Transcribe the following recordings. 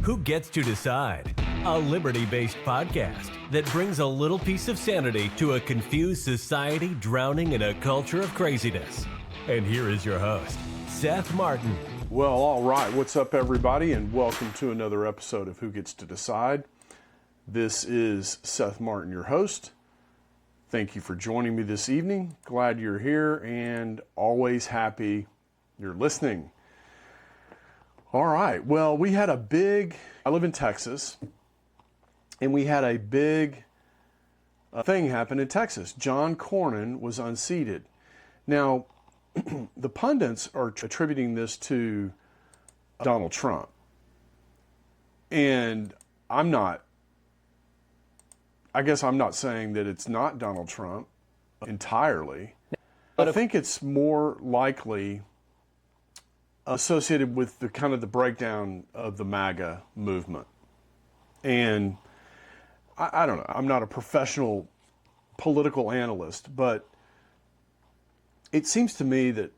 Who Gets to Decide? A liberty-based podcast that brings a little piece of sanity to a confused society drowning in a culture of craziness. And here is your host, Seth Martin. Well, all right. What's up, everybody, and welcome to another episode of Who Gets to Decide. This is Seth Martin, your host. Thank you for joining me this evening. Glad you're here and always happy you're listening. All right. Well, I live in Texas, and we had a big thing happen in Texas. John Cornyn was unseated. Now, the pundits are attributing this to Donald Trump. And I'm not saying that it's not Donald Trump entirely. I think it's more likely associated with the breakdown of the MAGA movement. And I don't know, I'm not a professional political analyst, but it seems to me that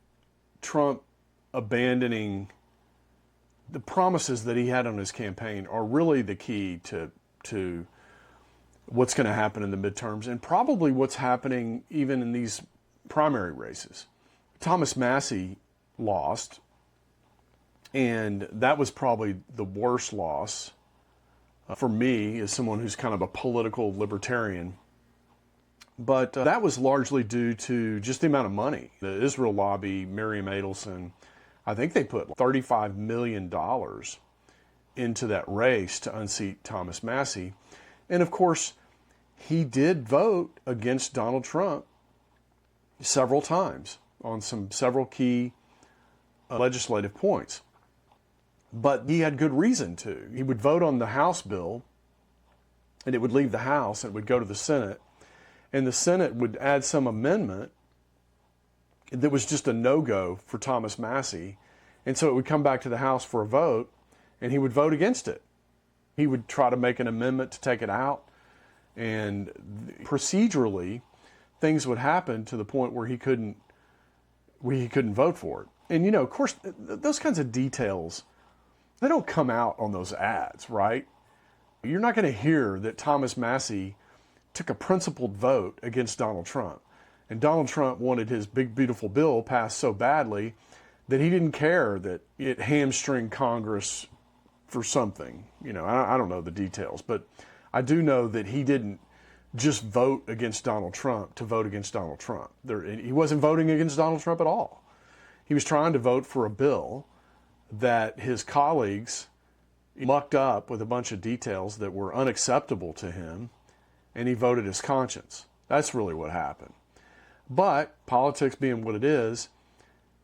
Trump abandoning the promises that he had on his campaign are really the key to what's going to happen in the midterms and probably what's happening even in these primary races. Thomas Massie lost, and that was probably the worst loss for me as someone who's kind of a political libertarian. But that was largely due to just the amount of money. The Israel lobby, Miriam Adelson, I think they put $35 million into that race to unseat Thomas Massie. And of course, he did vote against Donald Trump several times on several key legislative points. But he had good reason to. He would vote on the House bill, and it would leave the House, and it would go to the Senate, and the Senate would add some amendment that was just a no-go for Thomas Massie, and so it would come back to the House for a vote, and he would vote against it. He would try to make an amendment to take it out, and procedurally, things would happen to the point where he couldn't vote for it. And of course, those kinds of details, they don't come out on those ads, right? You're not going to hear that Thomas Massie took a principled vote against Donald Trump. And Donald Trump wanted his big, beautiful bill passed so badly that he didn't care that it hamstringed Congress for something. I don't know the details, but I do know that he didn't just vote against Donald Trump to vote against Donald Trump. He wasn't voting against Donald Trump at all. He was trying to vote for a bill that his colleagues mucked up with a bunch of details that were unacceptable to him, and he voted his conscience. That's really what happened. But politics being what it is,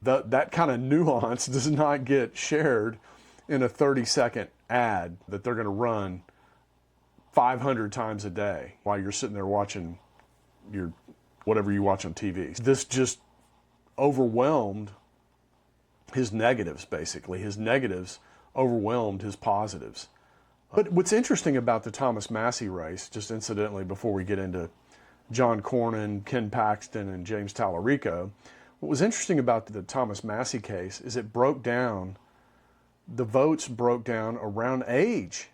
that kind of nuance does not get shared in a 30-second ad that they're going to run 500 times a day while you're sitting there watching whatever you watch on TV. This just overwhelmed his negatives, basically. His negatives overwhelmed his positives. But what's interesting about the Thomas Massie race, just incidentally before we get into John Cornyn, Ken Paxton, and James Talerico, what was interesting about the Thomas Massie case is the votes broke down around age,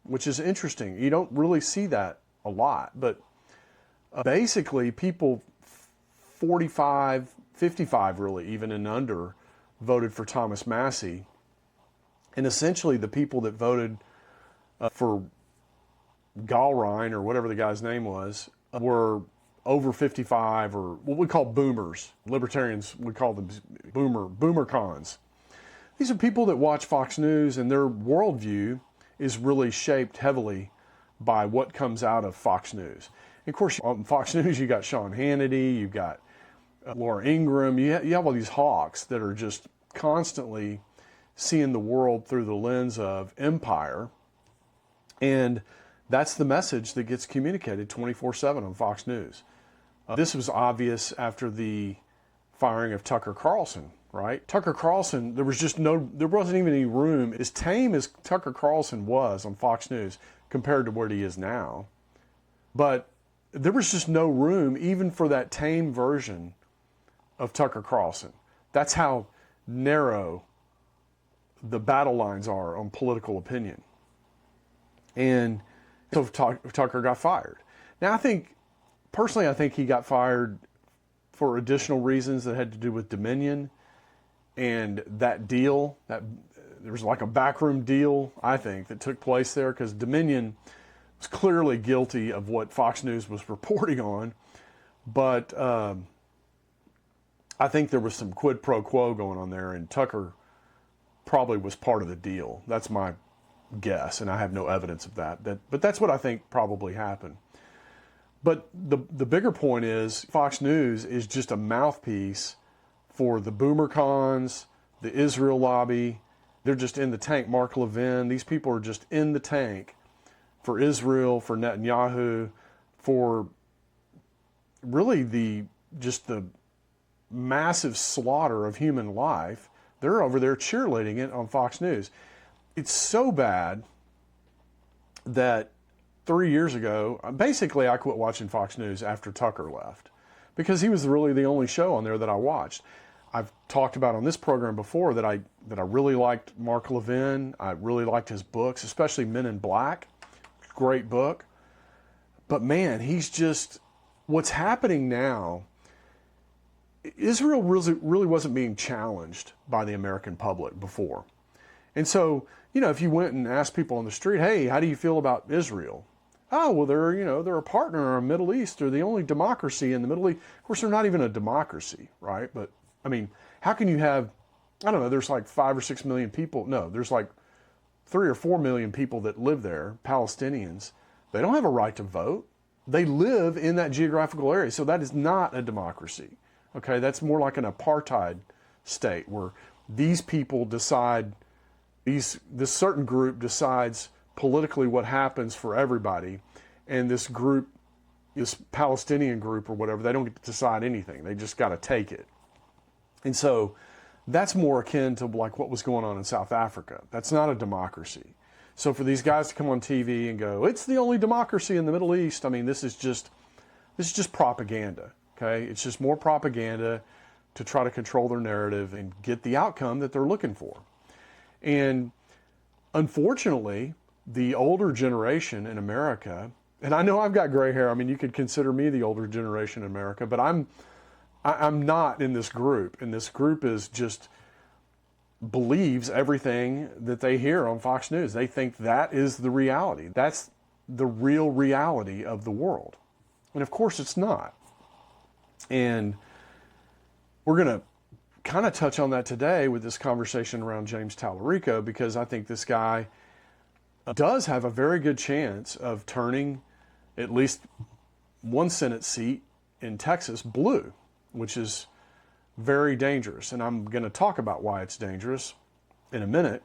which is interesting. You don't really see that a lot, but basically people 45, 55 really, even and under, voted for Thomas Massie. And essentially the people that voted for Galrein, or whatever the guy's name was, were over 55, or what we call boomers. Libertarians would call them boomer cons. These are people that watch Fox News, and their worldview is really shaped heavily by what comes out of Fox News. And of course, on Fox News, you got Sean Hannity, you've got Laura Ingraham, you have all these hawks that are just constantly seeing the world through the lens of empire. And that's the message that gets communicated 24/7 on Fox News. This was obvious after the firing of Tucker Carlson, right? Tucker Carlson, there wasn't even any room. As tame as Tucker Carlson was on Fox News compared to where he is now, but there was just no room even for that tame version of Tucker Carlson. That's how narrow the battle lines are on political opinion. And so Tucker got fired. Now, personally, I think he got fired for additional reasons that had to do with Dominion and that deal. That there was like a backroom deal, I think, that took place there, because Dominion was clearly guilty of what Fox News was reporting on. But I think there was some quid pro quo going on there, and Tucker probably was part of the deal. That's my guess, and I have no evidence of that. But that's what I think probably happened. But the bigger point is Fox News is just a mouthpiece for the boomer cons, the Israel lobby. They're just in the tank. Mark Levin, these people are just in the tank for Israel, for Netanyahu, for really the massive slaughter of human life. They're over there cheerleading it on Fox News. It's so bad that 3 years ago, basically I quit watching Fox News after Tucker left, because he was really the only show on there that I watched. I've talked about on this program before that I really liked Mark Levin. I really liked his books, especially Men in Black. Great book. But man, what's happening now, Israel really wasn't being challenged by the American public before. And so, if you went and asked people on the street, hey, how do you feel about Israel? Oh, well, they're a partner in the Middle East. They're the only democracy in the Middle East. Of course, they're not even a democracy, right? But, I mean, how can you have, I don't know, there's like 5 or 6 million people. No, there's like 3 or 4 million people that live there, Palestinians. They don't have a right to vote. They live in that geographical area. So that is not a democracy. Okay, that's more like an apartheid state where these people decide, this certain group decides politically what happens for everybody, and this group, this Palestinian group or whatever, they don't get to decide anything. They just got to take it. And so that's more akin to like what was going on in South Africa. That's not a democracy. So for these guys to come on TV and go, it's the only democracy in the Middle East, I mean, this is just propaganda. Okay, it's just more propaganda to try to control their narrative and get the outcome that they're looking for. And unfortunately, the older generation in America, and I know I've got gray hair. I mean, you could consider me the older generation in America, but I'm not in this group. And this group is just believes everything that they hear on Fox News. They think that is the reality. That's the real reality of the world. And of course, it's not. And we're going to kind of touch on that today with this conversation around James Talerico, because I think this guy does have a very good chance of turning at least one Senate seat in Texas blue, which is very dangerous. And I'm going to talk about why it's dangerous in a minute.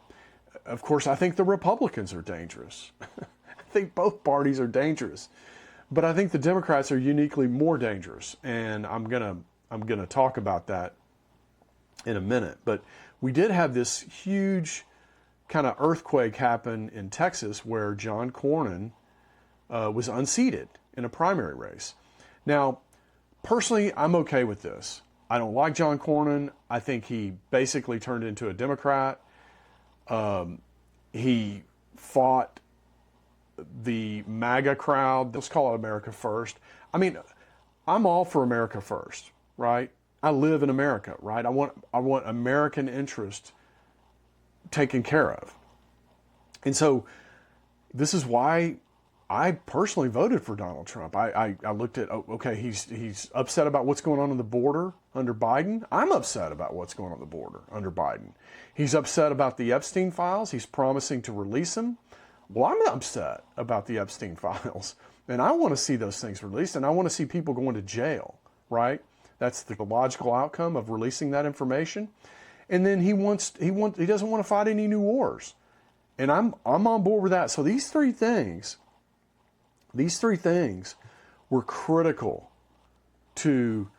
Of course, I think the Republicans are dangerous. I think both parties are dangerous. But I think the Democrats are uniquely more dangerous, and I'm gonna talk about that in a minute. But we did have this huge kind of earthquake happen in Texas where John Cornyn was unseated in a primary race. Now, personally, I'm okay with this. I don't like John Cornyn. I think he basically turned into a Democrat. He fought the MAGA crowd. Let's call it America First. I mean, I'm all for America First, right? I live in America, right? I want American interest taken care of. And so this is why I personally voted for Donald Trump. I looked at, okay, he's upset about what's going on the border under Biden. I'm upset about what's going on the border under Biden. He's upset about the Epstein files. He's promising to release them. Well, I'm upset about the Epstein files, and I want to see those things released, and I want to see people going to jail, right? That's the logical outcome of releasing that information. And then he doesn't want to fight any new wars, and I'm on board with that. So these three things were critical to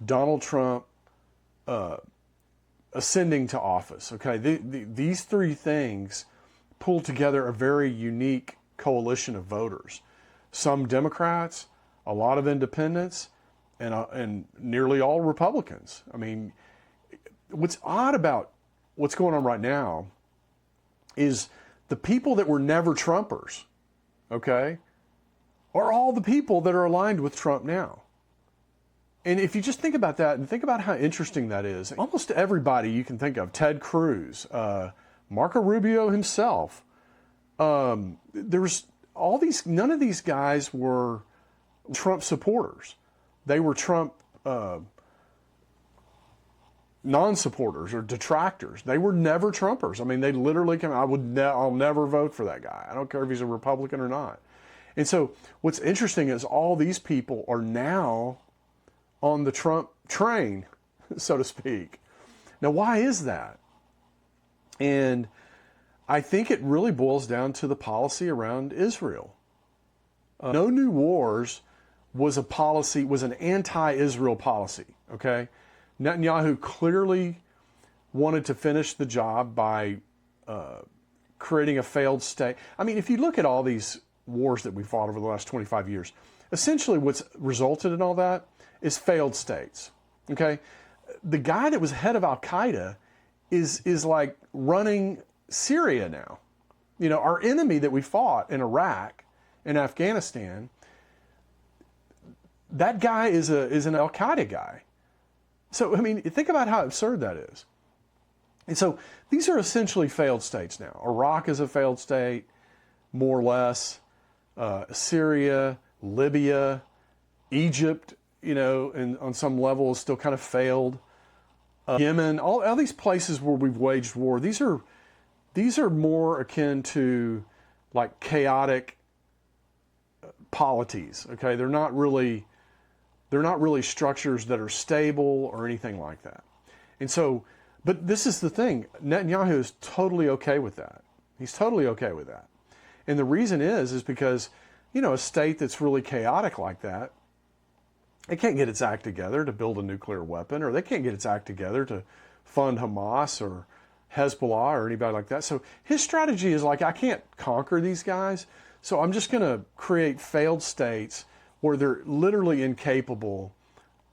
Donald Trump ascending to office. Okay, these three things pulled together a very unique coalition of voters. Some Democrats, a lot of independents, and nearly all Republicans. I mean, what's odd about what's going on right now is the people that were never Trumpers, okay, are all the people that are aligned with Trump now. And if you just think about that and think about how interesting that is, almost everybody you can think of, Ted Cruz, Marco Rubio himself, there's all these, none of these guys were Trump supporters. They were Trump non-supporters or detractors. They were never Trumpers. I mean, they literally came, I'll never vote for that guy. I don't care if he's a Republican or not. And so what's interesting is all these people are now on the Trump train, so to speak. Now, why is that? And I think it really boils down to the policy around Israel. No New Wars was a policy, was an anti-Israel policy, okay? Netanyahu clearly wanted to finish the job by creating a failed state. I mean, if you look at all these wars that we fought over the last 25 years, essentially what's resulted in all that is failed states, okay? The guy that was head of Al-Qaeda is like running Syria now. You know, our enemy that we fought in Iraq and Afghanistan, that guy is an Al-Qaeda guy. So, I mean, think about how absurd that is. And so these are essentially failed states now. Iraq is a failed state, more or less. Syria, Libya, Egypt, you know, and on some level is still kind of failed. Yemen, all these places where we've waged war, these are more akin to like chaotic polities. Okay, they're not really structures that are stable or anything like that. And so, but this is the thing, Netanyahu is totally okay with that. He's totally okay with that. And the reason is because, you know, a state that's really chaotic like that, it can't get its act together to build a nuclear weapon, or they can't get its act together to fund Hamas or Hezbollah or anybody like that. So his strategy is like, I can't conquer these guys, so I'm just going to create failed states where they're literally incapable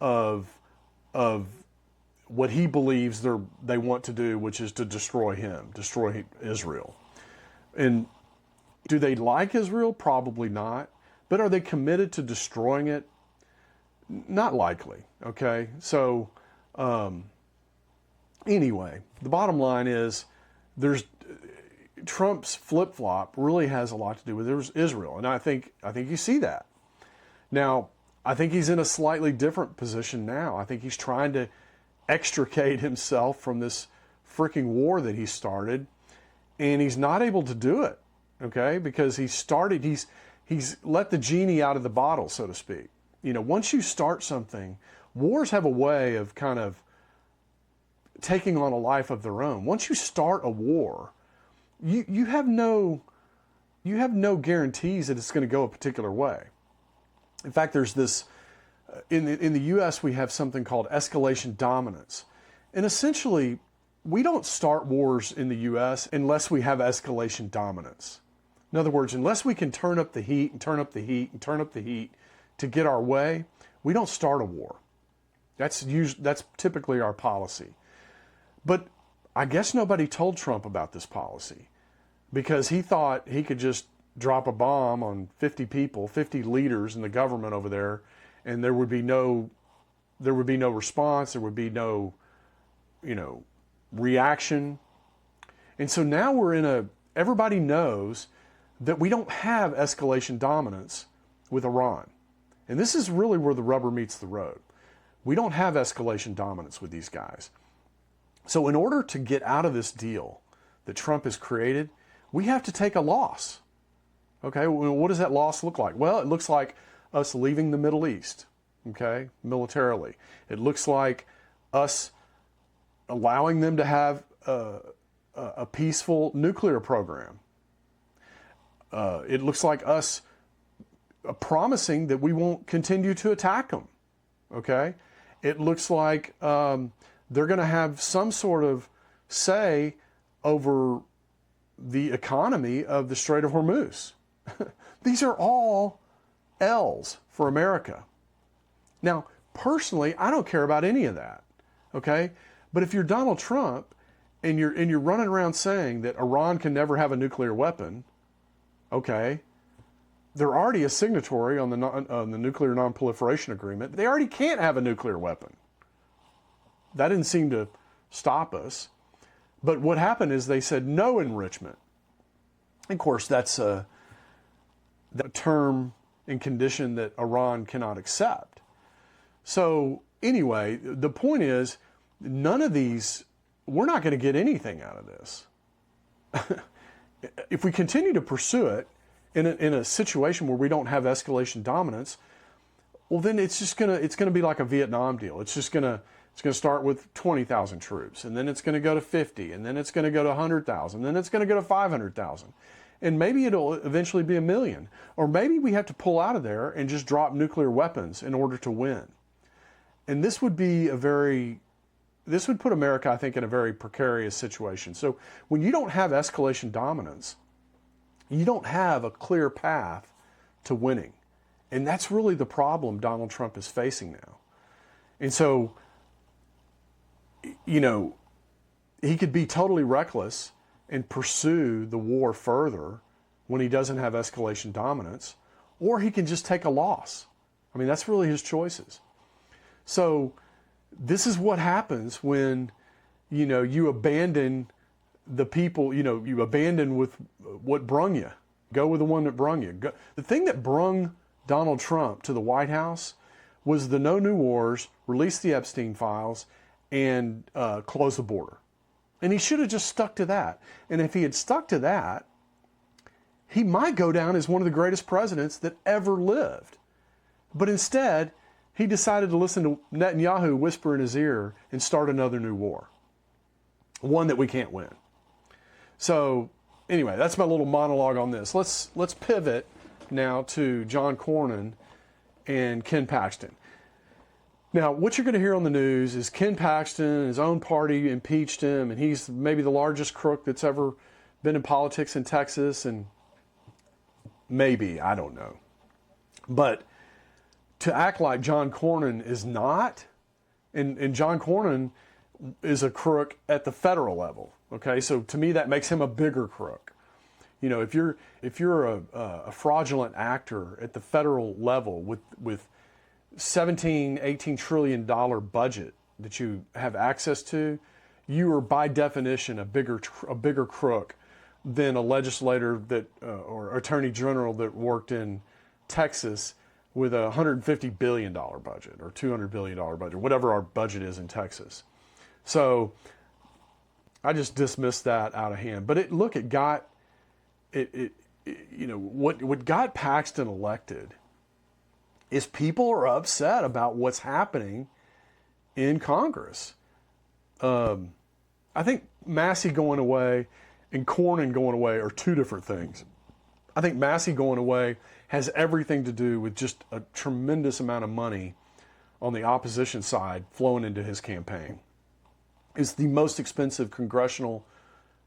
of what he believes they want to do, which is to destroy him, destroy Israel. And do they like Israel? Probably not. But are they committed to destroying it? Not likely, okay? So, anyway, the bottom line is Trump's flip-flop really has a lot to do with Israel, and I think you see that. Now, I think he's in a slightly different position now. I think he's trying to extricate himself from this freaking war that he started, and he's not able to do it, okay? Because he's let the genie out of the bottle, so to speak. You know, once you start something, wars have a way of kind of taking on a life of their own. Once you start a war, you have no guarantees that it's going to go a particular way. In fact, there's this, in the U.S., we have something called escalation dominance. And essentially, we don't start wars in the U.S. unless we have escalation dominance. In other words, unless we can turn up the heat and turn up the heat and turn up the heat to get our way, we don't start a war. That's typically our policy. But I guess nobody told Trump about this policy because he thought he could just drop a bomb on 50 people, 50 leaders in the government over there, and there would be no response, there would be no, you know, reaction. And so now everybody knows that we don't have escalation dominance with Iran. And this is really where the rubber meets the road. We don't have escalation dominance with these guys. So in order to get out of this deal that Trump has created, we have to take a loss. Okay, well, what does that loss look like? Well, it looks like us leaving the Middle East, okay, militarily. It looks like us allowing them to have a peaceful nuclear program. It looks like us promising that we won't continue to attack them, okay? It looks like they're going to have some sort of say over the economy of the Strait of Hormuz. These are all L's for America. Now, personally, I don't care about any of that, okay? But if you're Donald Trump and you're running around saying that Iran can never have a nuclear weapon, okay, they're already a signatory on the Nuclear Non-Proliferation Agreement. They already can't have a nuclear weapon. That didn't seem to stop us. But what happened is they said no enrichment. And of course, that's a term and condition that Iran cannot accept. So anyway, the point is, none of these, we're not going to get anything out of this. If we continue to pursue it in a situation where we don't have escalation dominance, well, then it's going to be like a Vietnam deal. It's going to start with 20,000 troops, and then it's going to go to 50, and then it's going to go to 100,000, then it's going to go to 500,000. And maybe it'll eventually be 1 million. Or maybe we have to pull out of there and just drop nuclear weapons in order to win. And this would put America, I think, in a very precarious situation. So when you don't have escalation dominance, you don't have a clear path to winning. And that's really the problem Donald Trump is facing now. And so, he could be totally reckless and pursue the war further when he doesn't have escalation dominance, or he can just take a loss. I mean, that's really his choices. So this is what happens when, you abandon the people, you abandon with what brung you. Go with the one that brung you. The thing that brung Donald Trump to the White House was the No New Wars, release the Epstein files, and close the border. And he should have just stuck to that. And if he had stuck to that, he might go down as one of the greatest presidents that ever lived. But instead, he decided to listen to Netanyahu whisper in his ear and start another new war. One that we can't win. So anyway, that's my little monologue on this. Let's pivot now to John Cornyn and Ken Paxton. Now, what you're going to hear on the news is Ken Paxton, his own party impeached him, and he's maybe the largest crook that's ever been in politics in Texas, and maybe, I don't know. But to act like John Cornyn is not, and John Cornyn is a crook at the federal level, okay? So to me, that makes him a bigger crook. If you're a fraudulent actor at the federal level with $17-18 trillion budget that you have access to, you are by definition a bigger crook than a legislator that or attorney general that worked in Texas with a $150 billion budget or $200 billion budget, whatever our budget is in Texas. So I just dismissed that out of hand. But what got Paxton elected is people are upset about what's happening in Congress. I think Massey going away and Cornyn going away are two different things. I think Massey going away has everything to do with just a tremendous amount of money on the opposition side flowing into his campaign. It's the most expensive congressional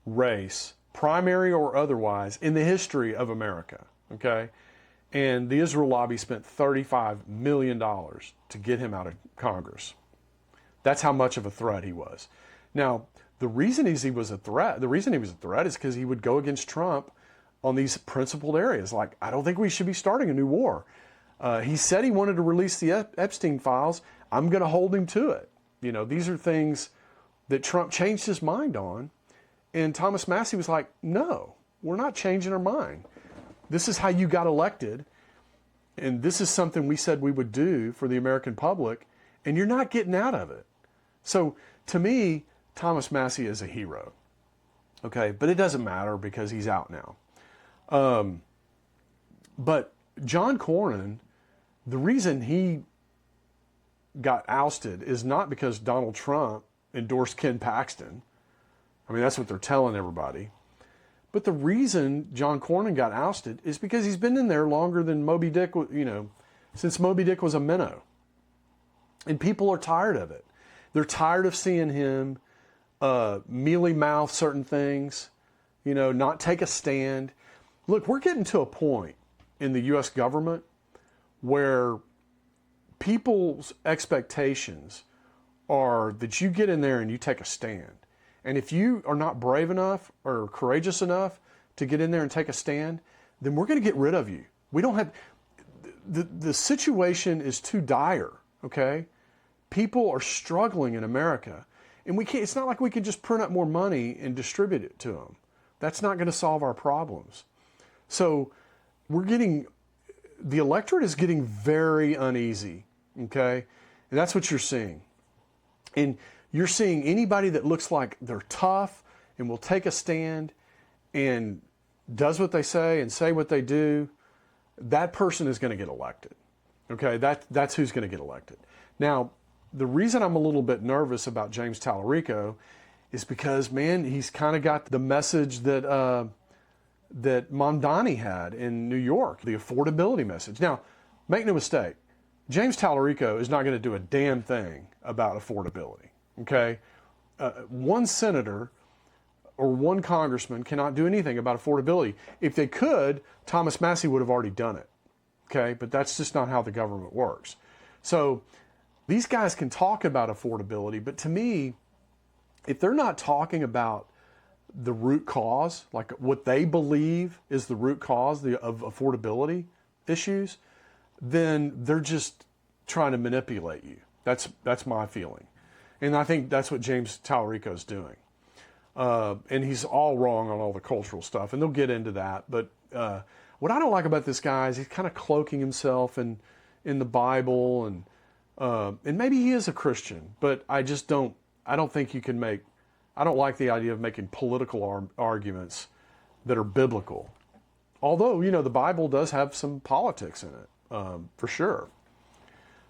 race, primary or otherwise, in the history of America, okay? And the Israel lobby spent $35 million to get him out of Congress. That's how much of a threat he was. Now, the reason he was a threat is because he would go against Trump on these principled areas. Like, I don't think we should be starting a new war. He said he wanted to release the Epstein files. I'm going to hold him to it. These are things that Trump changed his mind on. And Thomas Massey was like, no, we're not changing our mind. This is how you got elected, and this is something we said we would do for the American public, and you're not getting out of it. So, to me, Thomas Massey is a hero. Okay, but it doesn't matter because he's out now. But John Cornyn, the reason he got ousted is not because Donald Trump endorsed Ken Paxton. I mean, that's what they're telling everybody. But the reason John Cornyn got ousted is because he's been in there longer than Moby Dick, since Moby Dick was a minnow. And people are tired of it. They're tired of seeing him mealy-mouth certain things, not take a stand. Look, we're getting to a point in the U.S. government where people's expectations are that you get in there and you take a stand. And if you are not brave enough or courageous enough to get in there and take a stand, then we're going to get rid of you. We don't have, the situation is too dire, okay? People are struggling in America, and we can't, it's not like we can just print up more money and distribute it to them. That's not going to solve our problems. So the electorate is getting very uneasy, okay? And that's what you're seeing. And you're seeing anybody that looks like they're tough and will take a stand and does what they say and say what they do, that person is going to get elected. Okay, that's who's going to get elected. Now, the reason I'm a little bit nervous about James Talerico is because, man, he's kind of got the message that that Mondani had in New York, the affordability message. Now, make no mistake, James Talerico is not going to do a damn thing about affordability. Okay, one senator or one congressman cannot do anything about affordability. If they could, Thomas Massie would have already done it. Okay, but that's just not how the government works. So these guys can talk about affordability, but to me, if they're not talking about the root cause, like what they believe is the root cause of affordability issues, then they're just trying to manipulate you. That's my feeling. And I think that's what James Talerico is doing. And he's all wrong on all the cultural stuff, and they'll get into that. But what I don't like about this guy is he's kind of cloaking himself in the Bible, and maybe he is a Christian, but I don't think you can make, I don't like the idea of making political arguments that are biblical. Although, the Bible does have some politics in it, for sure.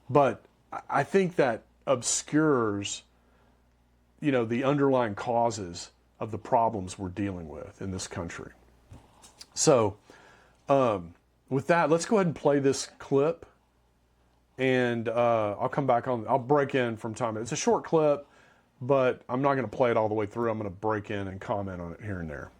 But I think that obscures, the underlying causes of the problems we're dealing with in this country. So, with that, let's go ahead and play this clip, and I'll come back on. I'll break in from time. It's a short clip, but I'm not going to play it all the way through. I'm going to break in and comment on it here and there.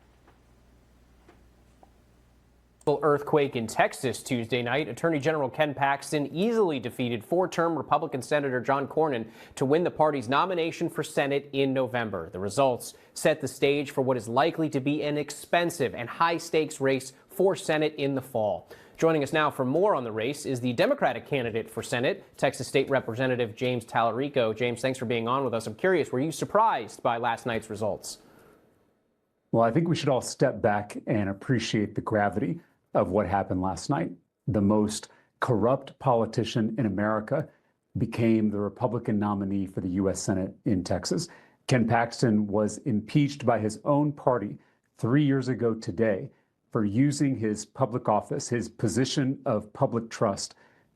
Earthquake in Texas Tuesday night. Attorney General Ken Paxton easily defeated four-term Republican Senator John Cornyn to win the party's nomination for Senate in November. The results set the stage for what is likely to be an expensive and high-stakes race for Senate in the fall. Joining us now for more on the race is the Democratic candidate for Senate, Texas State Representative James Talerico. James, thanks for being on with us. I'm curious, were you surprised by last night's results? Well, I think we should all step back and appreciate the gravity of what happened last night. The most corrupt politician in America became the Republican nominee for the U.S. Senate in Texas. Ken Paxton was impeached by his own party 3 years ago today for using his public office, his position of public trust,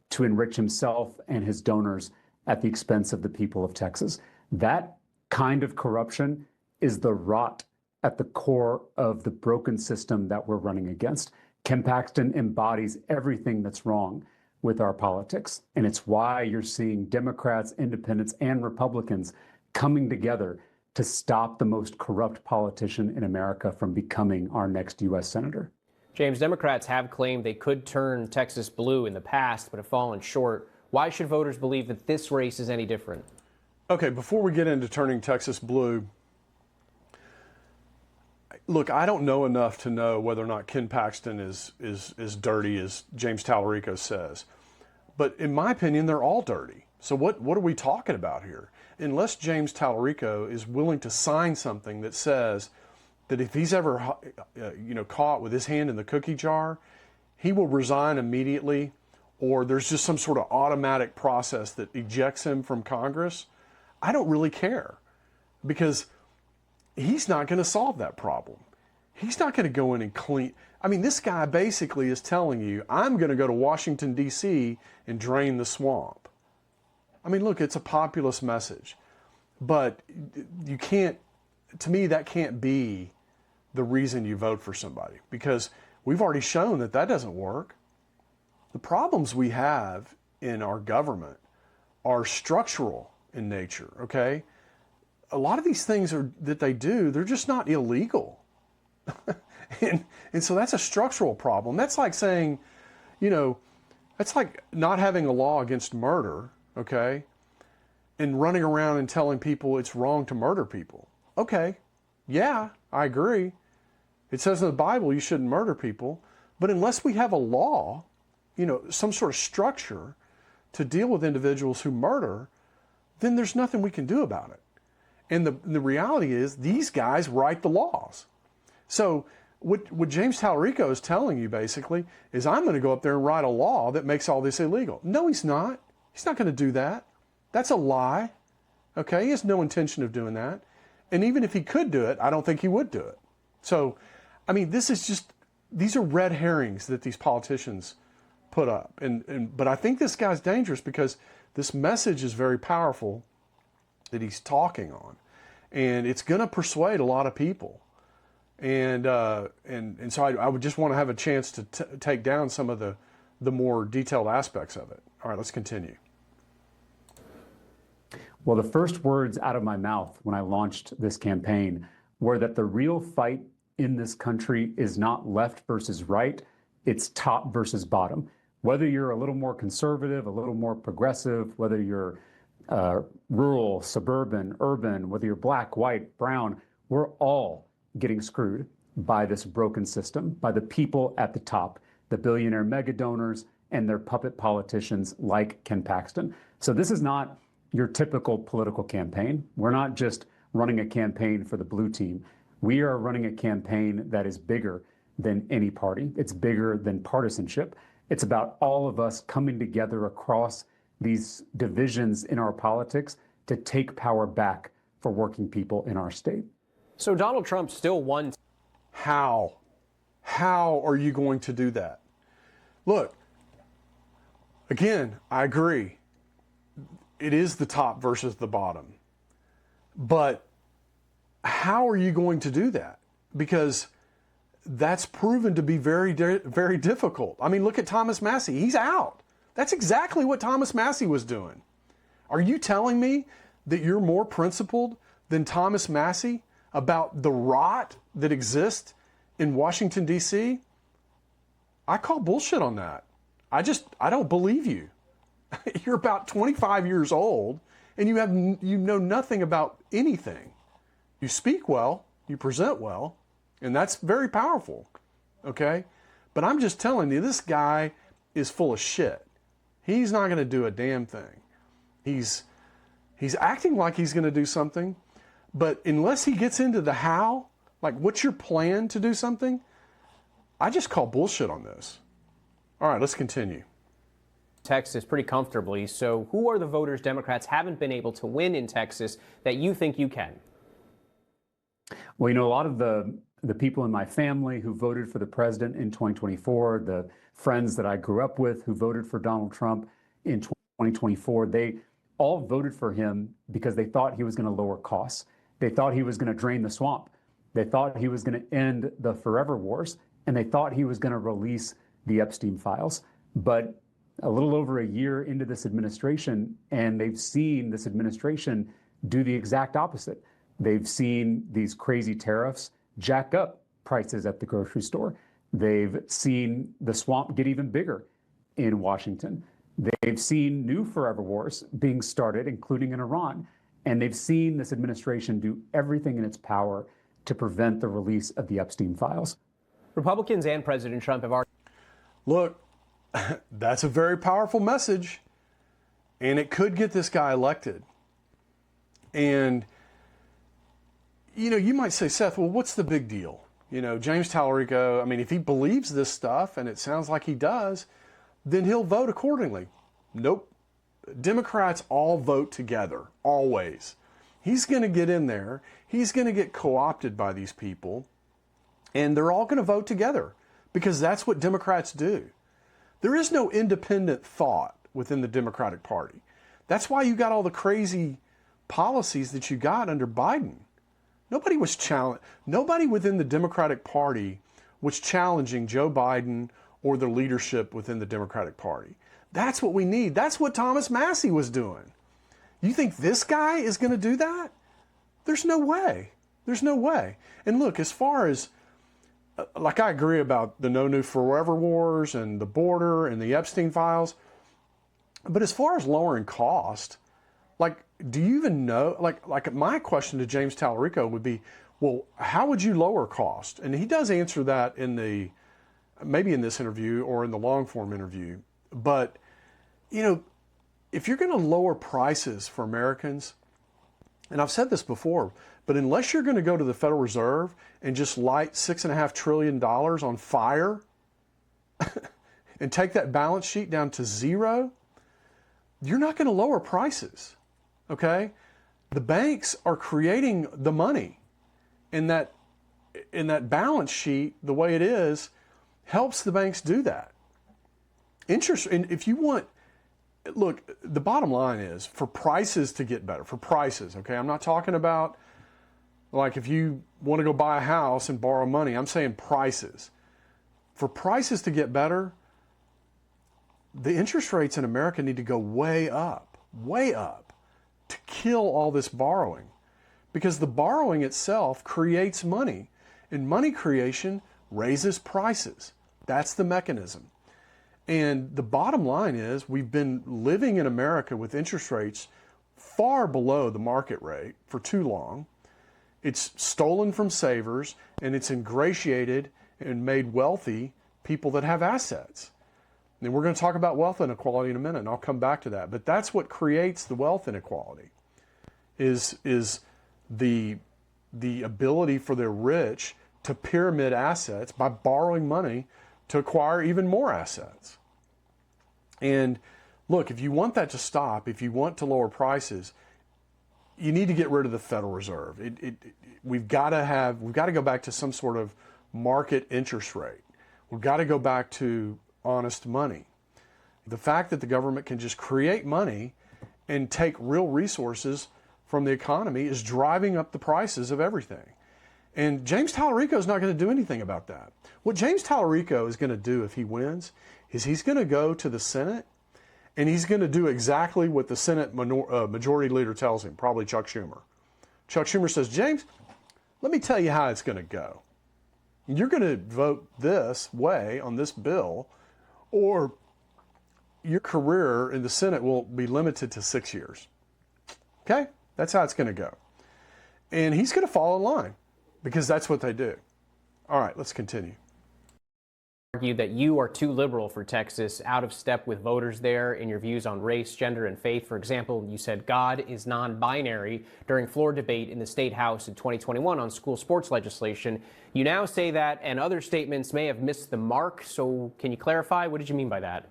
to enrich himself and his donors at the expense of the people of Texas. That kind of corruption is the rot at the core of the broken system that we're running against. Ken Paxton embodies everything that's wrong with our politics. And it's why you're seeing Democrats, independents, and Republicans coming together to stop the most corrupt politician in America from becoming our next U.S. Senator. James, Democrats have claimed they could turn Texas blue in the past, but have fallen short. Why should voters believe that this race is any different? Okay, before we get into turning Texas blue, look, I don't know enough to know whether or not Ken Paxton is as dirty as James Talerico says. But in my opinion, they're all dirty. So what are we talking about here? Unless James Talerico is willing to sign something that says that if he's ever caught with his hand in the cookie jar, he will resign immediately, or there's just some sort of automatic process that ejects him from Congress, I don't really care, because he's not going to solve that problem. He's not going to go in and clean. I mean, this guy basically is telling you, I'm going to go to Washington, D.C. and drain the swamp. I mean, look, it's a populist message. But you can't, to me, that can't be the reason you vote for somebody, because we've already shown that that doesn't work. The problems we have in our government are structural in nature, okay? A lot of these things that they do, they're just not illegal. and so that's a structural problem. That's like saying, that's like not having a law against murder, okay? And running around and telling people it's wrong to murder people. Okay, yeah, I agree. It says in the Bible you shouldn't murder people, but unless we have a law some sort of structure to deal with individuals who murder, then there's nothing we can do about it. And the reality is these guys write the laws. So what James Talerico is telling you basically is, I'm going to go up there and write a law that makes all this illegal. No, he's not. He's not going to do that. That's a lie. Okay, he has no intention of doing that. And even if he could do it, I don't think he would do it. So, I mean, these are red herrings that these politicians put up. But I think this guy's dangerous because this message is very powerful that he's talking on. And it's going to persuade a lot of people. And so I would just want to have a chance to take down some of the more detailed aspects of it. All right, let's continue. Well, the first words out of my mouth when I launched this campaign were that the real fight in this country is not left versus right, it's top versus bottom. Whether you're a little more conservative, a little more progressive, whether you're rural, suburban, urban, whether you're black, white, brown, we're all getting screwed by this broken system, by the people at the top, the billionaire mega donors and their puppet politicians like Ken Paxton. So this is not your typical political campaign. We're not just running a campaign for the blue team. We are running a campaign that is bigger than any party. It's bigger than partisanship. It's about all of us coming together across these divisions in our politics to take power back for working people in our state. So Donald Trump still won. How? How are you going to do that? Look, again, I agree. It is the top versus the bottom. But how are you going to do that? Because that's proven to be very, very difficult. I mean, look at Thomas Massie. He's out. That's exactly what Thomas Massie was doing. Are you telling me that you're more principled than Thomas Massie about the rot that exists in Washington, D.C.? I call bullshit on that. I don't believe you. You're about 25 years old and you know nothing about anything. You speak well, you present well, and that's very powerful, okay? But I'm just telling you, this guy is full of shit. He's not going to do a damn thing. He's acting like he's going to do something, but unless he gets into the how, like what's your plan to do something, I just call bullshit on this. All right, let's continue. Texas pretty comfortably. So who are the voters Democrats haven't been able to win in Texas that you think you can? Well, a lot of the people in my family who voted for the president in 2024, the friends that I grew up with who voted for Donald Trump in 2024, they all voted for him because they thought he was going to lower costs. They thought he was going to drain the swamp. They thought he was going to end the forever wars, and they thought he was going to release the Epstein files. But a little over a year into this administration, and they've seen this administration do the exact opposite. They've seen these crazy tariffs jack up prices at the grocery store. They've seen the swamp get even bigger in Washington. They've seen new forever wars being started, including in Iran. And they've seen this administration do everything in its power to prevent the release of the Epstein files. Republicans and President Trump have already... Look, that's a very powerful message, and it could get this guy elected. And, you might say, Seth, well, what's the big deal? James Talerico, I mean, if he believes this stuff, and it sounds like he does, then he'll vote accordingly. Nope. Democrats all vote together, always. He's going to get in there. He's going to get co-opted by these people, and they're all going to vote together because that's what Democrats do. There is no independent thought within the Democratic Party. That's why you got all the crazy policies that you got under Biden. Nobody was challenged. Nobody within the Democratic Party was challenging Joe Biden or the leadership within the Democratic Party. That's what we need. That's what Thomas Massie was doing. You think this guy is going to do that? There's no way. There's no way. And look, as far as, I agree about the No New Forever Wars and the border and the Epstein files. But as far as lowering cost, do you even know, my question to James Talerico would be, well, how would you lower cost? And he does answer that in the maybe in this interview or in the long form interview. But, you know, if you're going to lower prices for Americans, and I've said this before, but unless you're going to go to the Federal Reserve and just light $6.5 trillion on fire and take that balance sheet down to zero, you're not going to lower prices, okay? The banks are creating the money, and that balance sheet, the way it is, helps the banks do that. Interest, and if you want, look, the bottom line is for prices to get better, for prices, okay? I'm not talking about like if you want to go buy a house and borrow money. I'm saying prices. For prices to get better, the interest rates in America need to go way up to kill all this borrowing, because the borrowing itself creates money, and money creation raises prices. That's the mechanism. And the bottom line is we've been living in America with interest rates far below the market rate for too long. It's stolen from savers, and it's ingratiated and made wealthy people that have assets. And we're going to talk about wealth inequality in a minute, and I'll come back to that. But that's what creates the wealth inequality, is the ability for the rich to pyramid assets by borrowing money to acquire even more assets. And look, if you want that to stop, if you want to lower prices, you need to get rid of the Federal Reserve. We've got to go back to some sort of market interest rate. We've got to go back to honest money. The fact that the government can just create money and take real resources from the economy is driving up the prices of everything. And James Talerico is not going to do anything about that. What James Talerico is going to do if he wins is he's going to go to the Senate and he's going to do exactly what the Senate majority leader tells him, probably Chuck Schumer. Chuck Schumer says, James, let me tell you how it's going to go. You're going to vote this way on this bill, or your career in the Senate will be limited to 6 years. Okay? That's how it's going to go. And he's going to fall in line, because that's what they do. All right, let's continue. Argue that you are too liberal for Texas, out of step with voters there in your views on race, gender, and faith. For example, you said God is non-binary during floor debate in the State House in 2021 on school sports legislation. You now say that, and other statements may have missed the mark. So can you clarify? What did you mean by that?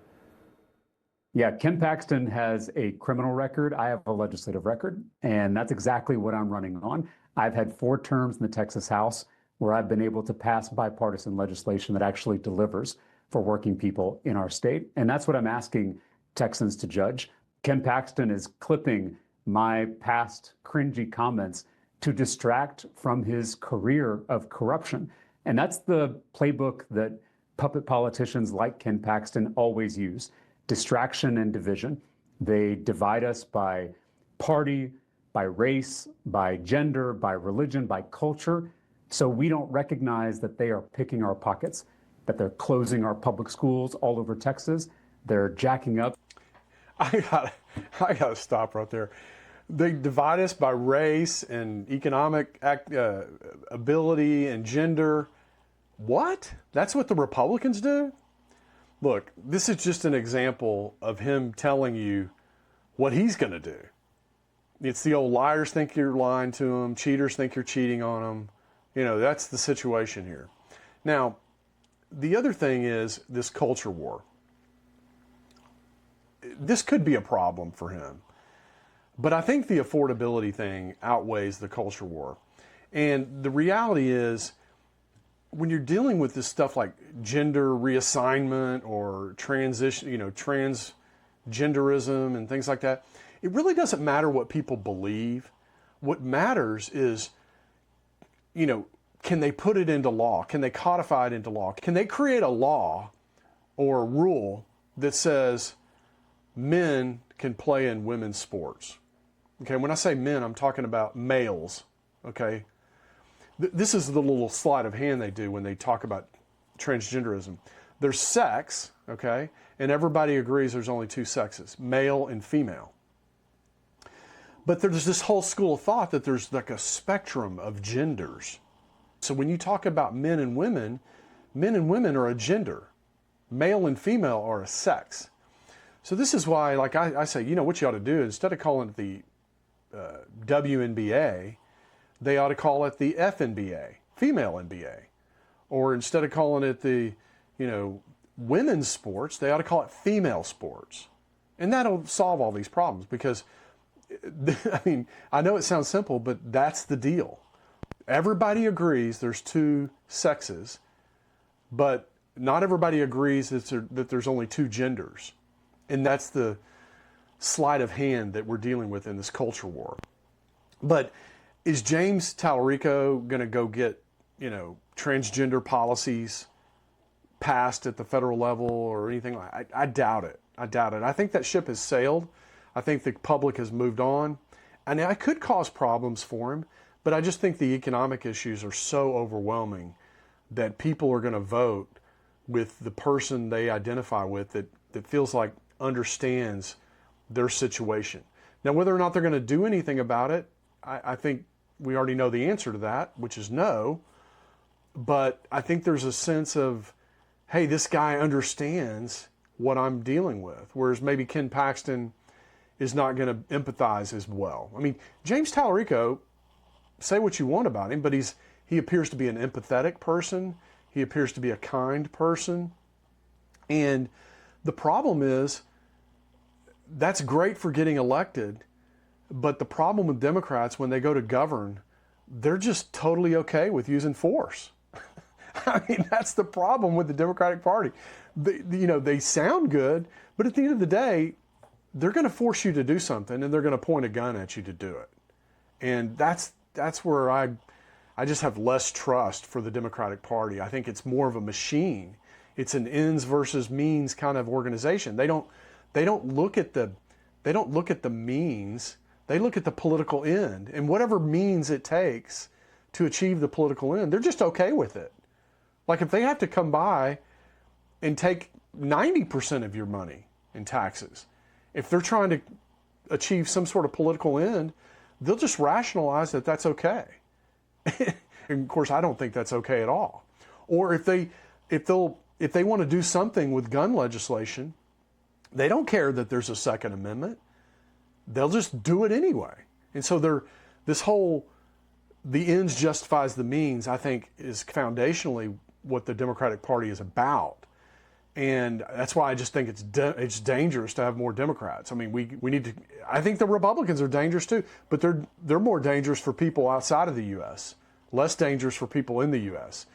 Yeah, Ken Paxton has a criminal record. I have a legislative record, and that's exactly what I'm running on. I've had 4 terms in the Texas House where I've been able to pass bipartisan legislation that actually delivers for working people in our state. And that's what I'm asking Texans to judge. Ken Paxton is clipping my past cringy comments to distract from his career of corruption. And that's the playbook that puppet politicians like Ken Paxton always use: distraction and division. They divide us by party, by race, by gender, by religion, by culture. So we don't recognize that they are picking our pockets, that they're closing our public schools all over Texas. They're jacking up. I gotta stop right there. They divide us by race and economic ability and gender. What? That's what the Republicans do? Look, this is just an example of him telling you what he's going to do. It's the old liars think you're lying to them, cheaters think you're cheating on them. You know, that's the situation here. Now, the other thing is this culture war. This could be a problem for him. But I think the affordability thing outweighs the culture war. And the reality is, when you're dealing with this stuff like gender reassignment or transition, transgenderism and things like that, it really doesn't matter what people believe. What matters is, can they put it into law? Can they codify it into law? Can they create a law or a rule that says men can play in women's sports? Okay, when I say men, I'm talking about males, okay? This is the little sleight of hand they do when they talk about transgenderism. There's sex, okay, and everybody agrees there's only 2 sexes, male and female. But there's this whole school of thought that there's like a spectrum of genders. So when you talk about men and women are a gender. Male and female are a sex. So this is why, like I say, you know, what you ought to do, instead of calling it the WNBA, they ought to call it the FNBA, female NBA. Or instead of calling it the, you know, women's sports, they ought to call it female sports. And that'll solve all these problems because, I mean, I know it sounds simple, but that's the deal. Everybody agrees there's two sexes, but not everybody agrees that there's only two genders. And that's the sleight of hand that we're dealing with in this culture war. But is James Talerico going to go get, you know, transgender policies passed at the federal level or anything like that? I doubt it. I doubt it. I think that ship has sailed. I think the public has moved on. And I could cause problems for him, but I just think the economic issues are so overwhelming that people are going to vote with the person they identify with that feels like understands their situation. Now, whether or not they're going to do anything about it, I think we already know the answer to that, which is no. But I think there's a sense of, hey, this guy understands what I'm dealing with, whereas maybe Ken Paxton is not going to empathize as well. I mean, James Talerico, say what you want about him, but he appears to be an empathetic person. He appears to be a kind person. And the problem is, that's great for getting elected, but the problem with Democrats when they go to govern, they're just totally okay with using force. I mean, that's the problem with the Democratic Party. They sound good, but at the end of the day, they're going to force you to do something, and they're going to point a gun at you to do it. And that's where I just have less trust for the Democratic Party. I think it's more of a machine. It's an ends versus means kind of organization. They don't look at the means. They look at the political end, and whatever means it takes to achieve the political end, they're just okay with it. Like if they have to come by and take 90% of your money in taxes, if they're trying to achieve some sort of political end, they'll just rationalize that that's okay. And of course, I don't think that's okay at all. Or if they want to do something with gun legislation, they don't care that there's a Second Amendment. They'll just do it anyway. And so the ends justifies the means, I think, is foundationally what the Democratic Party is about. And that's why I just think it's dangerous to have more Democrats. I mean, we need to. I think the Republicans are dangerous too, but they're more dangerous for people outside of the U.S., less dangerous for people in the U.S.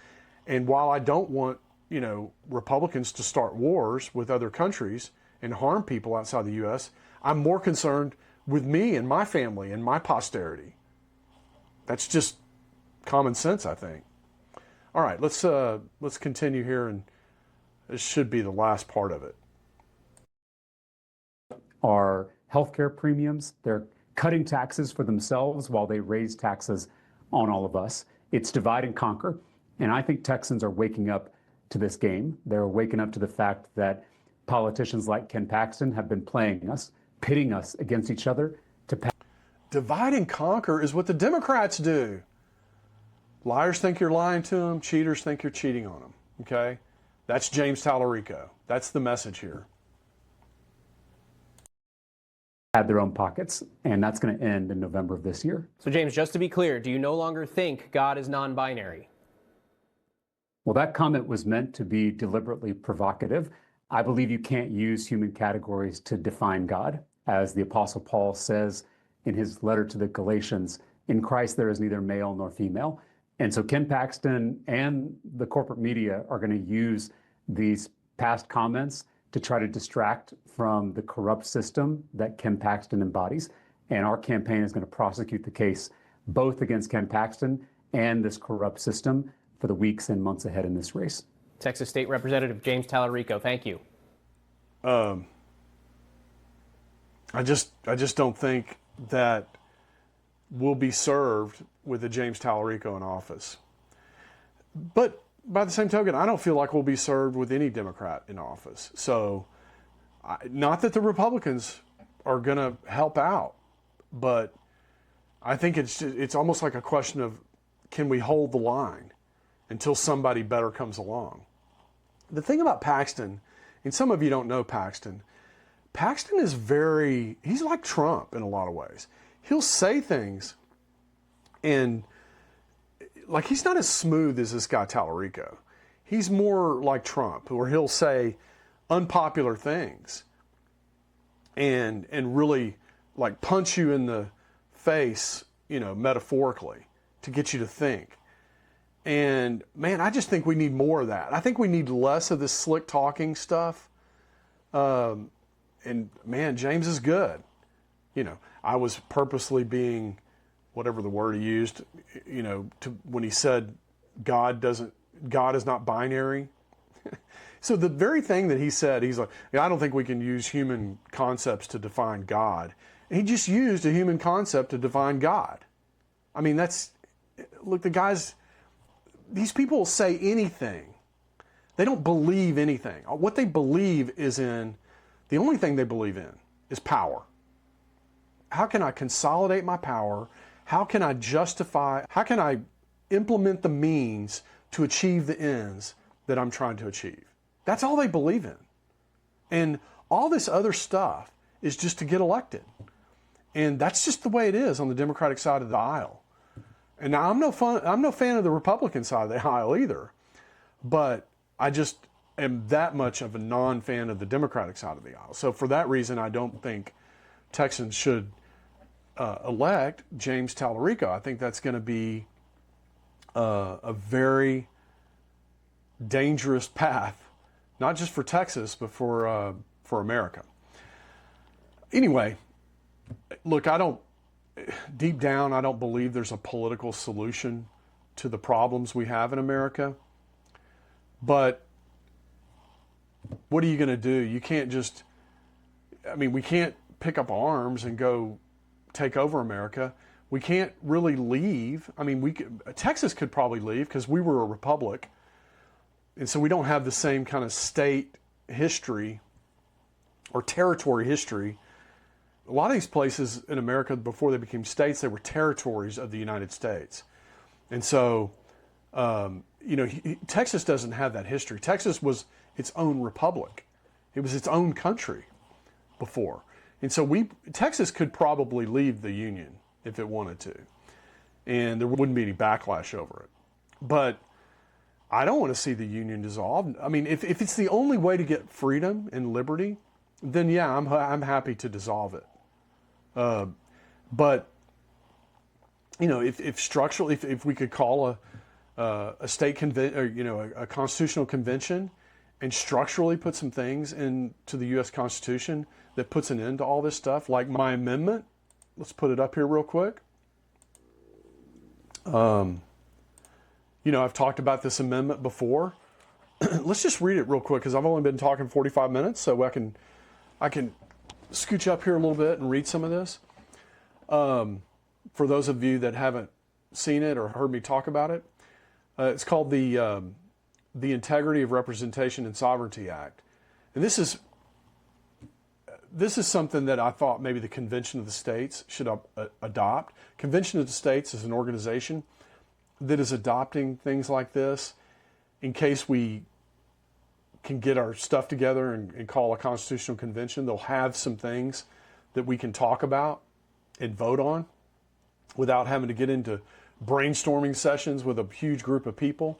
And while I don't want, you know, Republicans to start wars with other countries and harm people outside the U.S., I'm more concerned with me and my family and my posterity. That's just common sense, I think. All right, let's continue here, and this should be the last part of it. Our healthcare premiums, they're cutting taxes for themselves while they raise taxes on all of us. It's divide and conquer, and I think Texans are waking up to this game. They're waking up to the fact that politicians like Ken Paxton have been playing us, pitting us against each other to pass. Divide and conquer is what the Democrats do. Liars think you're lying to them. Cheaters think you're cheating on them. Okay? That's James Talerico. That's the message here. Had their own pockets, and that's going to end in November of this year. So, James, just to be clear, do you no longer think God is non-binary? Well, that comment was meant to be deliberately provocative. I believe you can't use human categories to define God. As the Apostle Paul says in his letter to the Galatians, in Christ there is neither male nor female. And so Ken Paxton and the corporate media are going to use these past comments to try to distract from the corrupt system that Ken Paxton embodies. And our campaign is going to prosecute the case both against Ken Paxton and this corrupt system for the weeks and months ahead in this race. Texas State Representative James Talerico, thank you. I just don't think that we'll be served with a James Talerico in office. But by the same token, I don't feel like we'll be served with any Democrat in office. So, not that the Republicans are going to help out, but I think it's almost like a question of, can we hold the line until somebody better comes along? The thing about Paxton, and some of you don't know Paxton, Paxton is he's like Trump in a lot of ways. He'll say things and like he's not as smooth as this guy Talerico. He's more like Trump, where he'll say unpopular things and really like punch you in the face, metaphorically, to get you to think. And man, I just think we need more of that. I think we need less of this slick talking stuff. And man, James is good. I was purposely being, whatever the word he used, when he said God is not binary. So the very thing that he said, he's like, I don't think we can use human concepts to define God. And he just used a human concept to define God. I mean, look, these people say anything. They don't believe anything. What they believe the only thing they believe in is power. How can I consolidate my power? How can I implement the means to achieve the ends that I'm trying to achieve? That's all they believe in. And all this other stuff is just to get elected. And that's just the way it is on the Democratic side of the aisle. And now I'm no fan of the Republican side of the aisle either. But I just am that much of a non-fan of the Democratic side of the aisle. So for that reason, I don't think Texans should elect James Talerico. I think that's going to be a very dangerous path, not just for Texas, but for America. Anyway, look, deep down, I don't believe there's a political solution to the problems we have in America. But what are you going to do? You can't we can't pick up arms and go take over America. We can't really leave. Texas could probably leave because we were a republic. And so we don't have the same kind of state history or territory history. A lot of these places in America, before they became states, they were territories of the United States. And so, Texas doesn't have that history. Texas was its own republic. It was its own country before. And so Texas could probably leave the Union if it wanted to. And there wouldn't be any backlash over it. But I don't want to see the Union dissolved. I mean, if it's the only way to get freedom and liberty, then yeah, I'm happy to dissolve it. But if structurally, if we could call a state convention, or a constitutional convention, and structurally put some things into the U.S. Constitution that puts an end to all this stuff, like my amendment. Let's put it up here real quick. I've talked about this amendment before. Let's just read it real quick because I've only been talking 45 minutes, so I can scooch up here a little bit and read some of this. For those of you that haven't seen it or heard me talk about it, it's called the Integrity of Representation and Sovereignty Act, and this is something that I thought maybe the Convention of the States should adopt. Convention of the States is an organization that is adopting things like this in case we can get our stuff together and call a constitutional convention. They'll have some things that we can talk about and vote on without having to get into brainstorming sessions with a huge group of people.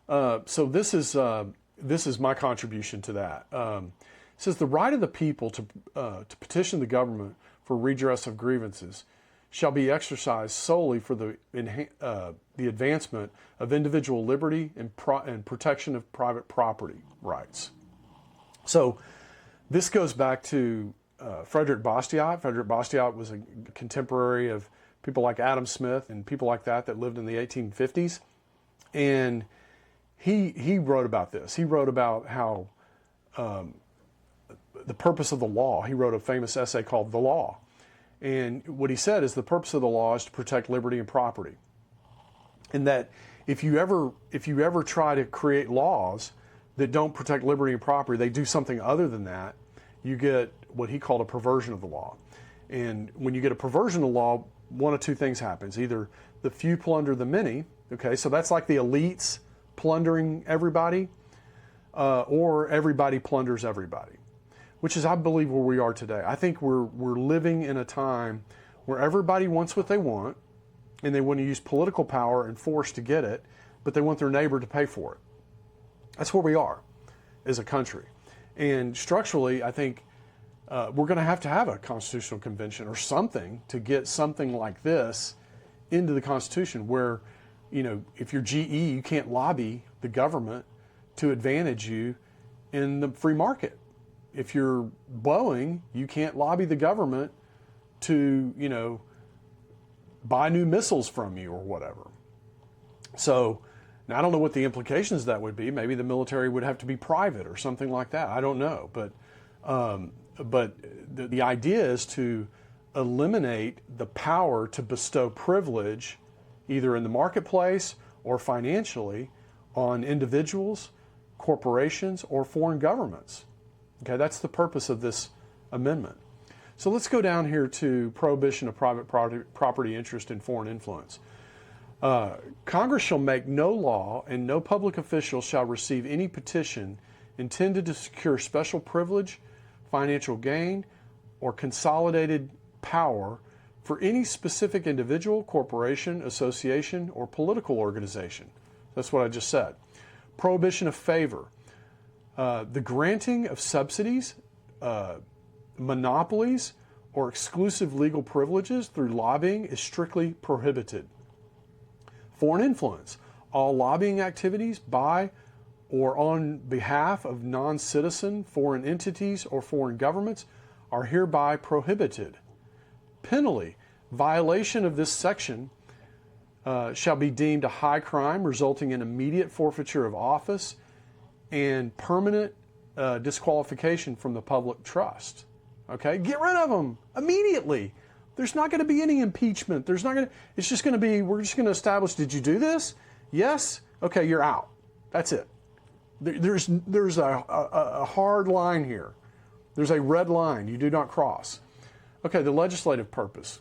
So this is my contribution to that. It says the right of the people to petition the government for redress of grievances shall be exercised solely for the advancement of individual liberty and protection of private property rights. So this goes back to Frederick Bastiat. Frederick Bastiat was a contemporary of people like Adam Smith and people like that lived in the 1850s. And he wrote about this. He wrote about how the purpose of the law. He wrote a famous essay called The Law. And what he said is the purpose of the law is to protect liberty and property. And that if you ever try to create laws that don't protect liberty and property, they do something other than that, you get what he called a perversion of the law. And when you get a perversion of the law, one of two things happens. Either the few plunder the many, okay, so that's like the elites plundering everybody, or everybody plunders everybody, which is, I believe, where we are today. I think we're living in a time where everybody wants what they want, and they want to use political power and force to get it, but they want their neighbor to pay for it. That's where we are as a country. And structurally, I think we're going to have a constitutional convention or something to get something like this into the Constitution where, if you're GE, you can't lobby the government to advantage you in the free market. If you're Boeing, you can't lobby the government to, buy new missiles from you or whatever. So now I don't know what the implications of that would be. Maybe the military would have to be private or something like that. I don't know. But the idea is to eliminate the power to bestow privilege either in the marketplace or financially on individuals, corporations, or foreign governments. Okay, that's the purpose of this amendment. So let's go down here to prohibition of private property interest in foreign influence. Congress shall make no law and no public official shall receive any petition intended to secure special privilege, financial gain, or consolidated power for any specific individual, corporation, association, or political organization. That's what I just said. Prohibition of favor. The granting of subsidies, monopolies, or exclusive legal privileges through lobbying is strictly prohibited. Foreign influence. All lobbying activities by or on behalf of non-citizen foreign entities or foreign governments are hereby prohibited. Penalty. Violation of this section shall be deemed a high crime, resulting in immediate forfeiture of office and permanent disqualification from the public trust. Okay, get rid of them immediately. There's not going to be any impeachment. It's just going to be, we're just going to establish, did you do this? Yes? Okay, you're out. That's it. There's a hard line here. There's a red line you do not cross. Okay, the legislative purpose.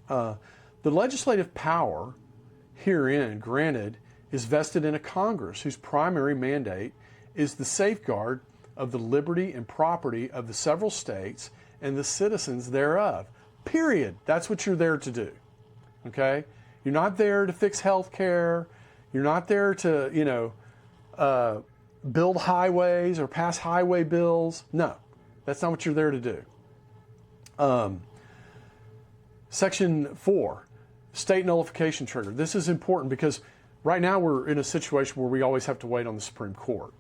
The legislative power herein granted is vested in a Congress whose primary mandate is the safeguard of the liberty and property of the several states and the citizens thereof. Period. That's what you're there to do. Okay? You're not there to fix health care. You're not there to, build highways or pass highway bills. No, that's not what you're there to do. Section 4, state nullification trigger. This is important because right now we're in a situation where we always have to wait on the Supreme Court.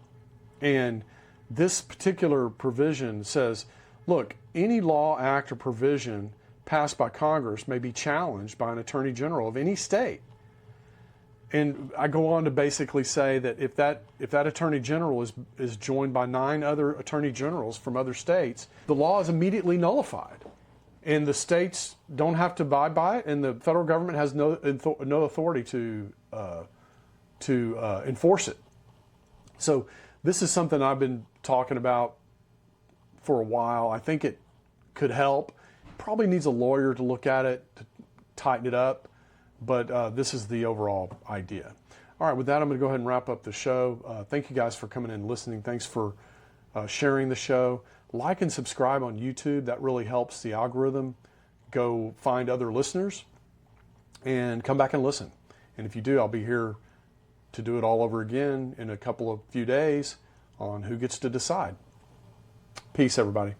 And this particular provision says, look, any law, act, or provision passed by Congress may be challenged by an attorney general of any state. And I go on to basically say that if that attorney general is joined by 9 other attorney generals from other states, the law is immediately nullified. And the states don't have to abide by it, and the federal government has no authority to enforce it. So this is something I've been talking about for a while. I think it could help. Probably needs a lawyer to look at it, to tighten it up, but this is the overall idea. All right, with that, I'm going to go ahead and wrap up the show. Thank you guys for coming in and listening. Thanks for sharing the show. Like and subscribe on YouTube. That really helps the algorithm go find other listeners, and come back and listen. And if you do, I'll be here to do it all over again in a few days on Who Gets to Decide. Peace, everybody.